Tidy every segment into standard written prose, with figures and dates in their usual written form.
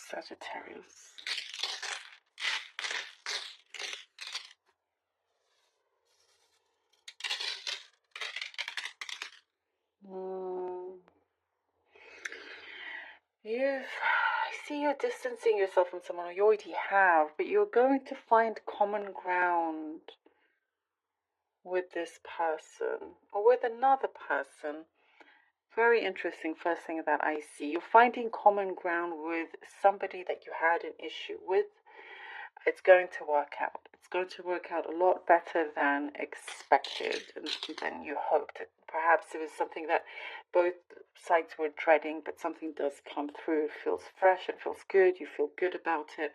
Sagittarius. I see you're distancing yourself from someone, or you already have, but you're going to find common ground with this person or with another person. Very interesting. First thing that I see, you're finding common ground with somebody that you had an issue with. It's going to work out. It's going to work out a lot better than expected and than you hoped. Perhaps it was something that both sides were dreading, but something does come through. It feels fresh, it feels good, you feel good about it.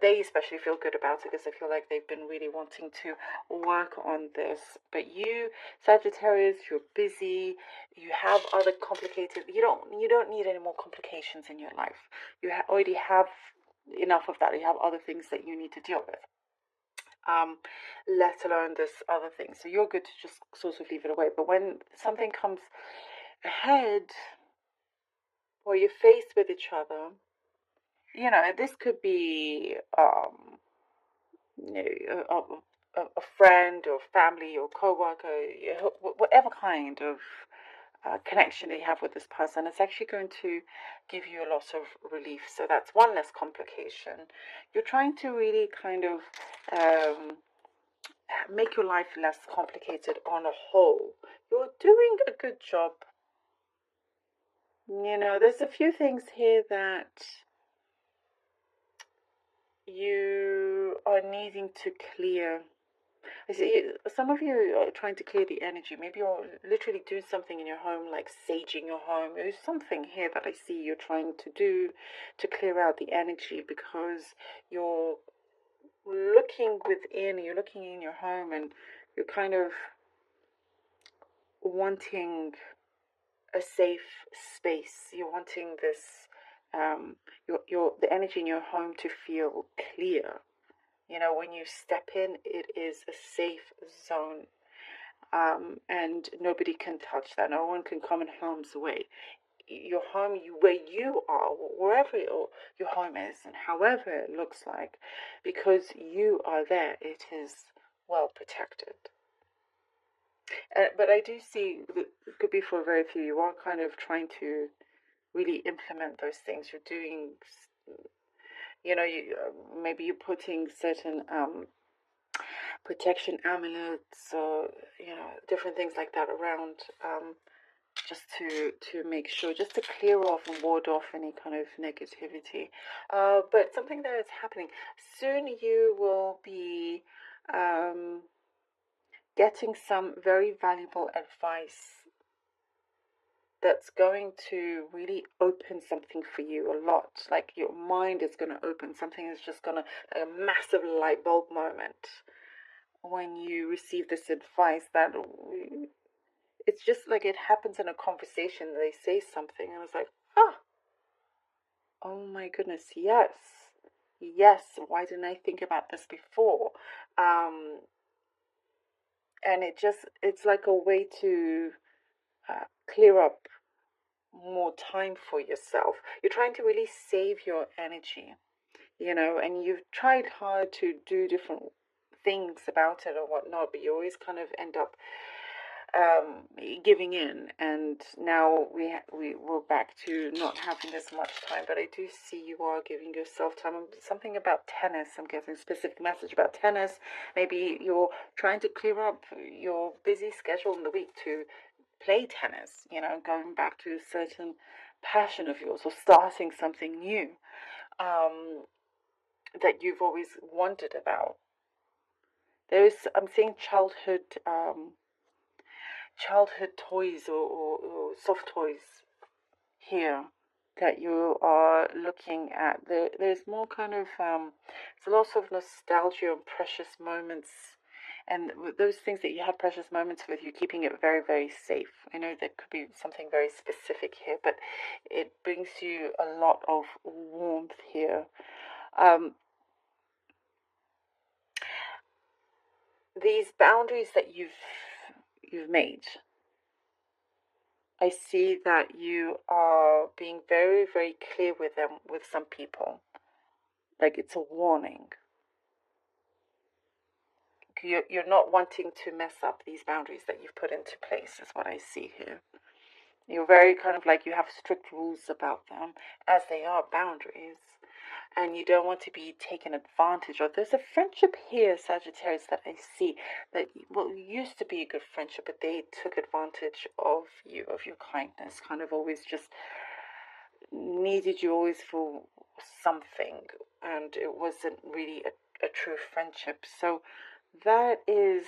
They especially feel good about it because I feel like they've been really wanting to work on this. But you, Sagittarius, you're busy. You have other complicated. You don't need any more complications in your life. You already have enough of that. You have other things that you need to deal with, let alone this other thing. So you're good to just sort of leave it away. But when something comes ahead, or you're faced with each other, this could be a friend or family or co-worker, whatever kind of connection that you have with this person. It's actually going to give you a lot of relief. So that's one less complication. You're trying to really kind of make your life less complicated on a whole. You're doing a good job. There's a few things here that you are needing to clear. I see some of you are trying to clear the energy. Maybe you're literally doing something in your home, like saging your home. There's something here that I see you're trying to do to clear out the energy, because you're looking within, you're looking in your home, and you're kind of wanting a safe space. You're wanting this, the energy in your home to feel clear. When you step in, it is a safe zone, and nobody can touch that. No one can come in harm's way. Your home, where you are, wherever your home is, and however it looks like, because you are there, it is well protected. But I do see, it could be for very few, you are kind of trying to really implement those things. You're doing, maybe you're putting certain protection amulets or different things like that around, just to make sure, just to clear off and ward off any kind of negativity. But something that is happening soon, you will be getting some very valuable advice that's going to really open something for you a lot. Like your mind is going to open. Something is just going to, like a massive light bulb moment when you receive this advice, that it's just like it happens in a conversation. They say something and it's like, oh my goodness, yes, why didn't I think about this before? And it's like a way to clear up more time for yourself. You're trying to really save your energy, and you've tried hard to do different things about it or whatnot, but you always kind of end up giving in. And now we're back to not having as much time, but I do see you are giving yourself time. Something about tennis, I'm getting a specific message about tennis. Maybe you're trying to clear up your busy schedule in the week to play tennis, going back to a certain passion of yours, or starting something new that you've always wondered about. I'm seeing childhood toys or soft toys here that you are looking at. There's more kind of there's lots of nostalgia and precious moments, and those things that you have precious moments with, you're keeping it very, very safe. I know there could be something very specific here, but it brings you a lot of warmth here. These boundaries that you've made, I see that you are being very, very clear with them, with some people. Like it's a warning. You're not wanting to mess up these boundaries that you've put into place, is what I see here. You're very kind of like you have strict rules about them, as they are boundaries. And you don't want to be taken advantage of. There's a friendship here, Sagittarius, that I see that, well, used to be a good friendship, but they took advantage of you, of your kindness, kind of always just needed you always for something, and it wasn't really a true friendship. So that is,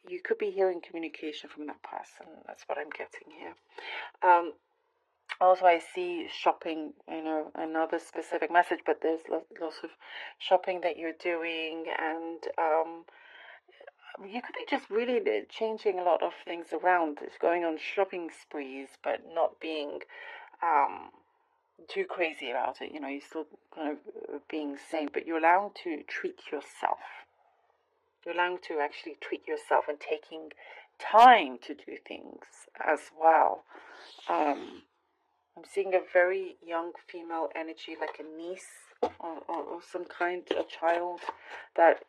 you could be hearing communication from that person. That's what I'm getting here. Also, I see shopping, another specific message, but there's lots of shopping that you're doing, and you could be just really changing a lot of things around. It's going on shopping sprees, but not being too crazy about it. You're still kind of being sane, but you're allowed to treat yourself. You're allowed to actually treat yourself and taking time to do things as well. I'm seeing a very young female energy, like a niece or some kind of child that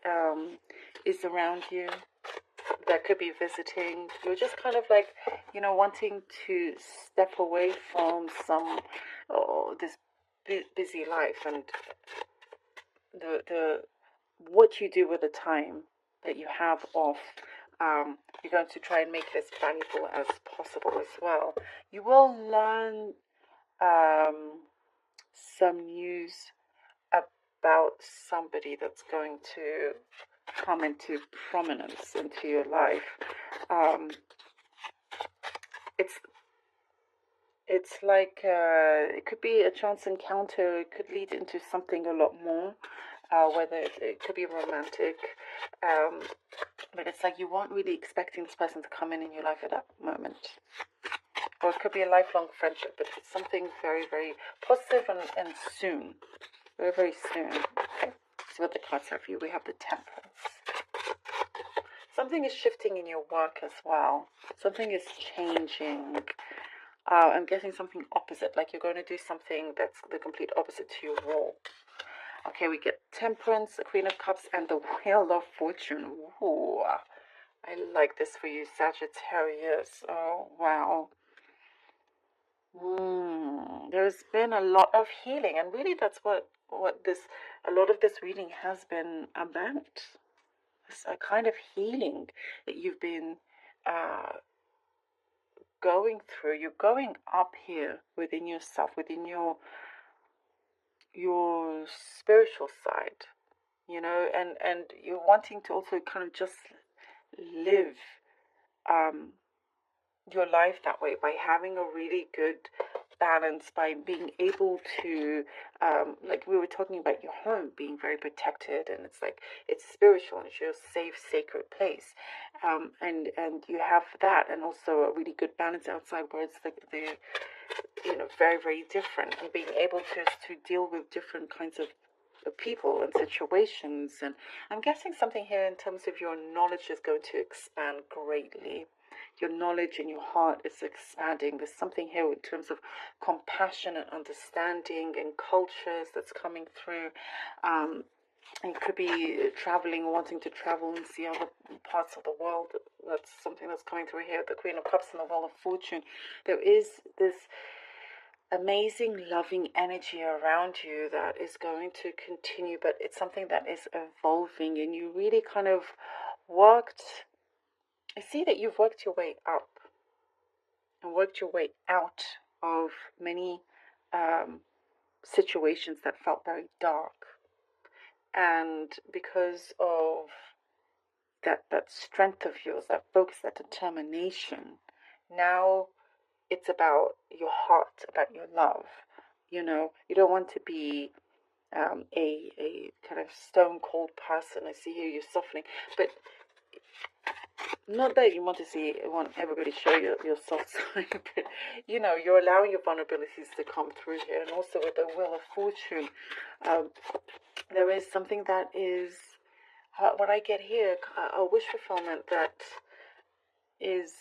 is around you, that could be visiting. You're just kind of like, wanting to step away from this busy life, and the what you do with the time that you have off. You're going to try and make it as valuable as possible as well. You will learn some news about somebody that's going to come into prominence into your life. It's like it could be a chance encounter. It could lead into something a lot more, whether it could be romantic, but it's like you weren't really expecting this person to come in your life at that moment. Or it could be a lifelong friendship, but it's something very, very positive and soon. Very, very soon. Okay, so what the cards have for you, we have the Temperance. Something is shifting in your work as well. Something is changing. I'm getting something opposite, like you're going to do something that's the complete opposite to your role. Okay, we get Temperance, the Queen of Cups, and the Wheel of Fortune. Ooh, I like this for you, Sagittarius. Oh, wow. There's been a lot of healing, and really that's what a lot of this reading has been about. It's a kind of healing that you've been going through. You're going up here within yourself, within your spiritual side, and you're wanting to also kind of just live your life that way, by having a really good balance, by being able to like we were talking about your home being very protected, and it's like it's spiritual, and it's your safe, sacred place, and you have that, and also a really good balance outside, where it's the very, very different, and being able to deal with different kinds of people and situations. And I'm guessing something here in terms of your knowledge is going to expand greatly. Your knowledge and your heart is expanding. There's something here in terms of compassion and understanding and cultures that's coming through. You could be traveling, wanting to travel and see other parts of the world. That's something that's coming through here. The Queen of Cups and the Wheel of Fortune. There is this amazing, loving energy around you that is going to continue, but it's something that is evolving, and you really kind of I see that you've worked your way up and worked your way out of many situations that felt very dark. And because of that strength of yours, that focus, that determination, now it's about your heart, about your love. You don't want to be a kind of stone cold person. I see here you're softening, but not that you want everybody to show your soft side, but you're allowing your vulnerabilities to come through here. And also with the Wheel of Fortune, there is something that is what I get here, a wish fulfillment that is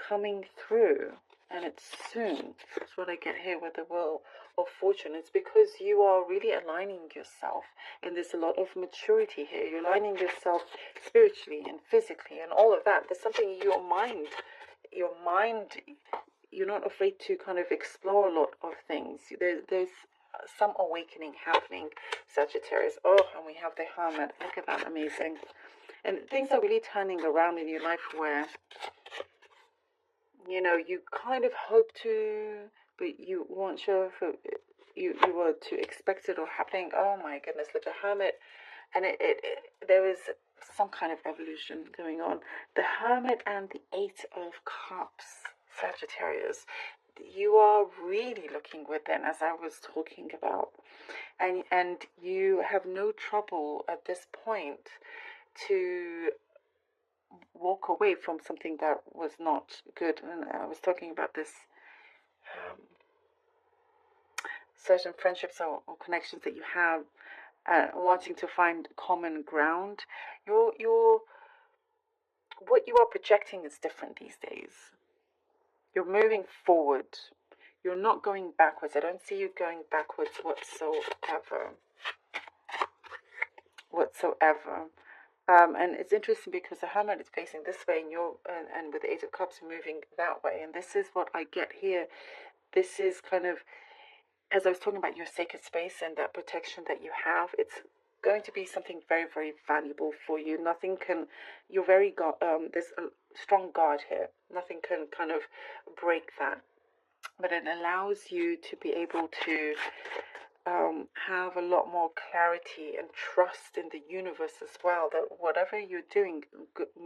coming through. and it's soon. That's what I get here with the Wheel of Fortune. It's because you are really aligning yourself, and there's a lot of maturity here. You're aligning yourself spiritually and physically and all of that. There's something in your mind, you're not afraid to kind of explore a lot of things. There's some awakening happening, Sagittarius. Oh, and we have the Hermit. Look at that, amazing. And things are really turning around in your life where, you know, you kind of hope to, but you weren't sure if you were to expect it or happening. Oh my goodness, look, the Hermit. And there is some kind of evolution going on. The Hermit and the Eight of Cups, Sagittarius. You are really looking within, as I was talking about. And you have no trouble at this point to walk away from something that was not good. And I was talking about this certain friendships or connections that you have, wanting to find common ground. What you are projecting is different these days. You're moving forward. You're not going backwards. I don't see you going backwards whatsoever. And it's interesting because the Hermit is facing this way, and with the Eight of Cups moving that way. And this is what I get here. This is kind of, as I was talking about your sacred space and that protection that you have, it's going to be something very, very valuable for you. Nothing can, you're very, there's a strong guard here. Nothing can kind of break that. But it allows you to be able to have a lot more clarity and trust in the universe as well, that whatever you're doing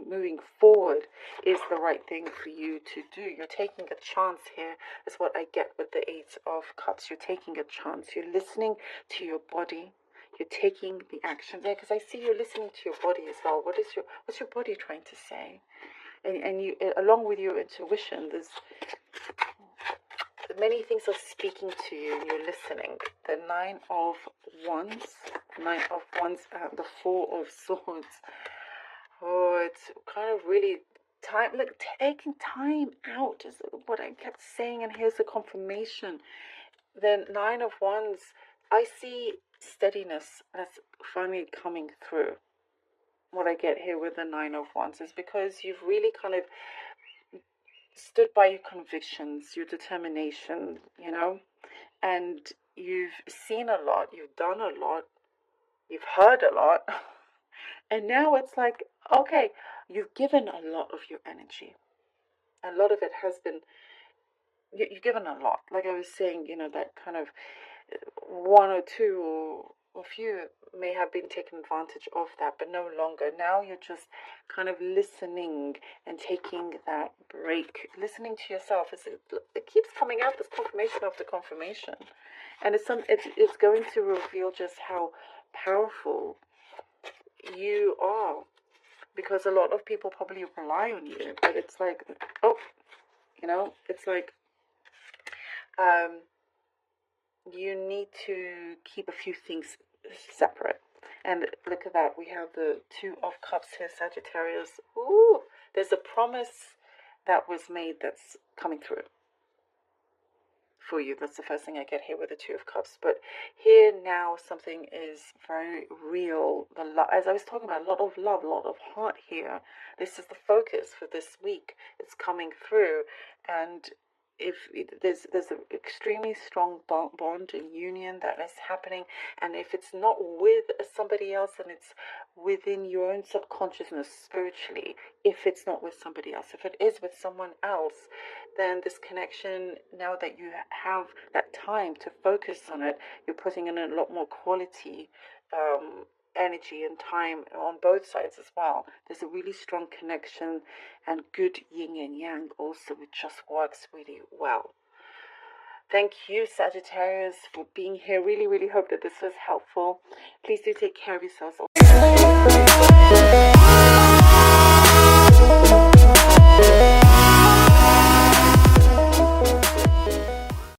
moving forward is the right thing for you to do. You're taking a chance here, is what I get with the Eight of Cups. You're taking a chance. You're listening to your body. You're taking the action there, because I see you're listening to your body as well. What's your body trying to say? And you, along with your intuition, there's many things are speaking to you and you're listening. The Nine of Wands, the Four of Swords. Oh, it's kind of really time. Look, taking time out is what I kept saying, and here's the confirmation. The Nine of Wands, I see steadiness that's finally coming through. What I get here with the Nine of Wands is because you've really kind of stood by your convictions, your determination, you know, and you've seen a lot, you've done a lot, you've heard a lot, and now it's like, okay, you've given a lot of your energy. A lot of it has been, you've given a lot. Like I was saying, you know, that kind of one or two or a few may have been taken advantage of that, but no longer. Now you're just kind of listening and taking that break, listening to yourself. It keeps coming out, this confirmation after confirmation, and it's going to reveal just how powerful you are, because a lot of people probably rely on you, but it's like, oh, you know, it's like you need to keep a few things separate. And look at that, we have the Two of Cups here, Sagittarius. Ooh, there's a promise that was made that's coming through for you. That's the first thing I get here with the Two of Cups. But here now, something is very real. As I was talking about, a lot of love, a lot of heart here. This is the focus for this week. It's coming through, and if there's an extremely strong bond and union that is happening, and if it's not with somebody else, and it's within your own subconsciousness spiritually, if it's not with somebody else, if it is with someone else, then this connection, now that you have that time to focus on it, you're putting in a lot more quality energy and time on both sides as well. There's a really strong connection and good yin and yang also, which just works really well. Thank you, Sagittarius, for being here. Really, really hope that this was helpful. Please do take care of yourselves.